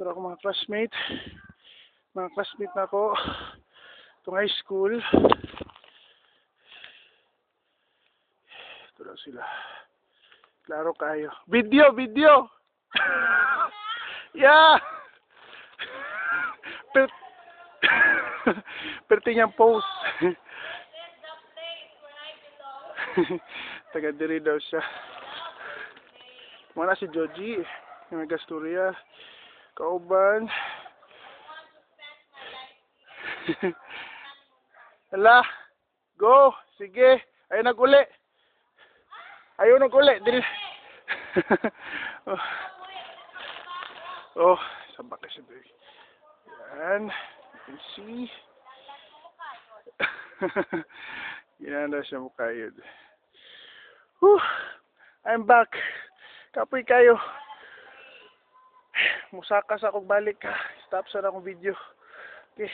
Ito ako mga classmate. Mga classmate na ako. Itong high school. Ito lang sila. Klaro kayo. Video! Video! Yeah! Perti niyang pose. Taga diri daw siya. Muna si Joji. Yung Gasturya. Kauban. Hala. Go. Sige. Ayaw nag-uli. Ayaw nag-uli. Dili. Oh. Sabak na siya. Yan. You can see. Ginanda siya mukha yun. Whew. I'm back. Kapoy kayo. Musakas akong balik. Stop sa akong video. Okay.